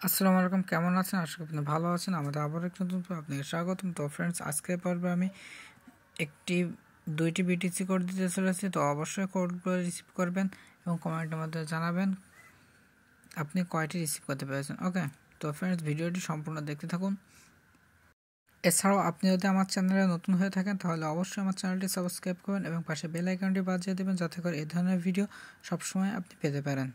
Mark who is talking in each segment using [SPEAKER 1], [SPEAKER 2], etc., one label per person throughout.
[SPEAKER 1] আসসালামু আলাইকুম, কেমন আছেন? আশা করি আপনি ভালো আছেন। আমাদের আবার এক নতুন আপনাকে স্বাগতম। তো ফ্রেন্ডস, আজকের পর্বে আমি একটি দুইটি বিটিসি কোড দিতে চলেছি। তো অবশ্যই কোডগুলো রিসিভ করবেন এবং কমেন্টের মধ্যে জানাবেন আপনি কয়টি রিসিভ করতে পেরেছেন। ওকে, তো ফ্রেন্ডস, ভিডিওটি সম্পূর্ণ দেখতে থাকুন। এছাড়াও আপনি যদি আমার চ্যানেলে নতুন হয়ে থাকেন তাহলে অবশ্যই আমার চ্যানেলটি সাবস্ক্রাইব করবেন এবং পাশে বেল আইকনটি বাজিয়ে দেবেন যাতে করে এই ধরনের ভিডিও সবসময় আপনি পেতে পারেন।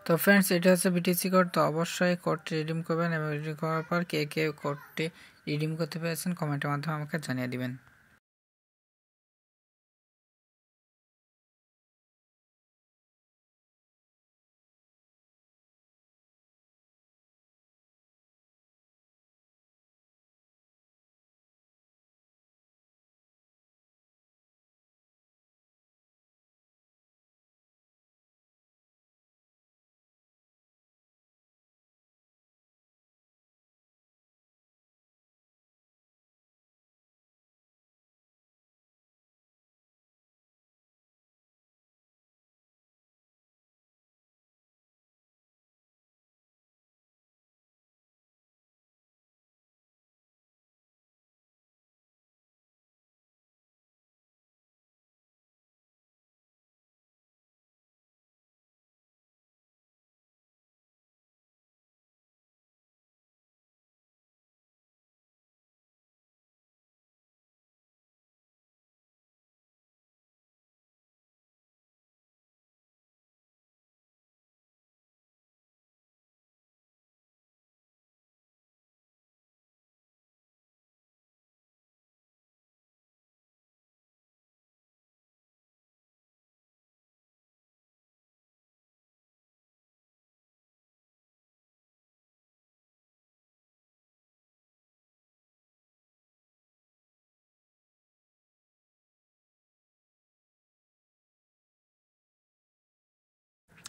[SPEAKER 1] তো ফ্রেন্ডস, এটা হচ্ছে বিটিসি কোড। তো অবশ্যই কোডটি রিডিম করবেন এবং রিডিম করার পর কে কে কোডটি রিডিম করতে পেরেছেন কমেন্টের মাধ্যমে আমাকে জানিয়ে দিবেন।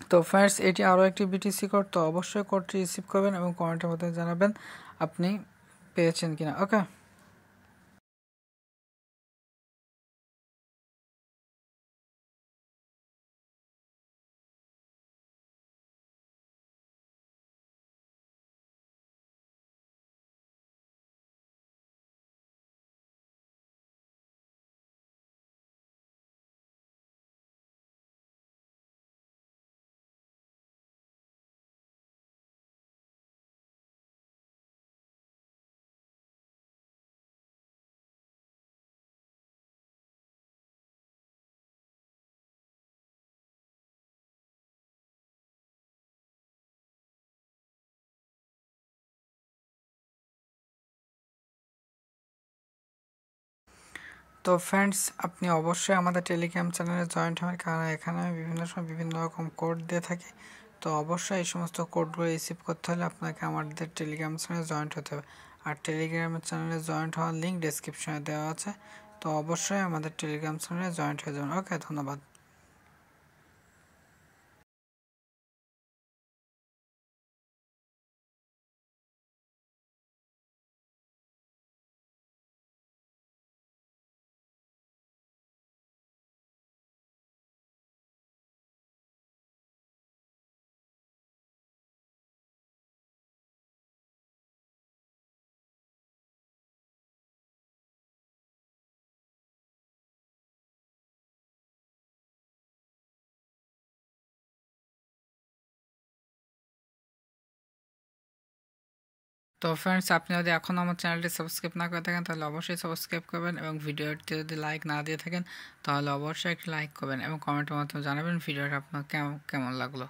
[SPEAKER 1] তো ফ্রেন্ডস, এটি আরও একটি বিটিসি কোড। তো অবশ্যই কোডটি রিসিভ করবেন এবং কমেন্টের মধ্যে জানাবেন আপনি পেয়েছেন কিনা। ওকে। তো ফ্রেন্ডস, আপনি অবশ্যই আমাদের টেলিগ্রাম চ্যানেলে জয়েন্ট হবেন, কারণ এখানে আমি বিভিন্ন সময় বিভিন্ন রকম কোড দিয়ে থাকি। তো অবশ্যই এই সমস্ত কোডগুলো রিসিভ করতে হলে আপনাকে আমাদের টেলিগ্রাম চ্যানেলে জয়েন্ট হতে হবে। আর টেলিগ্রামের চ্যানেলে জয়েন্ট হওয়ার লিঙ্ক ডেসক্রিপশনে দেওয়া আছে। তো অবশ্যই আমাদের টেলিগ্রাম চ্যানেলে জয়েন্ট হয়ে যাবেন। ওকে, ধন্যবাদ। তো ফ্রেন্ডস, আপনি যদি এখন আমার চ্যানেলটি সাবস্ক্রাইব না করে থাকেন তাহলে অবশ্যই সাবস্ক্রাইব করবেন, এবং ভিডিওটি যদি লাইক না দিয়ে থাকেন তাহলে অবশ্যই একটি লাইক করবেন এবং কমেন্টের মাধ্যমে জানাবেন ভিডিওটা আপনার কেমন লাগলো।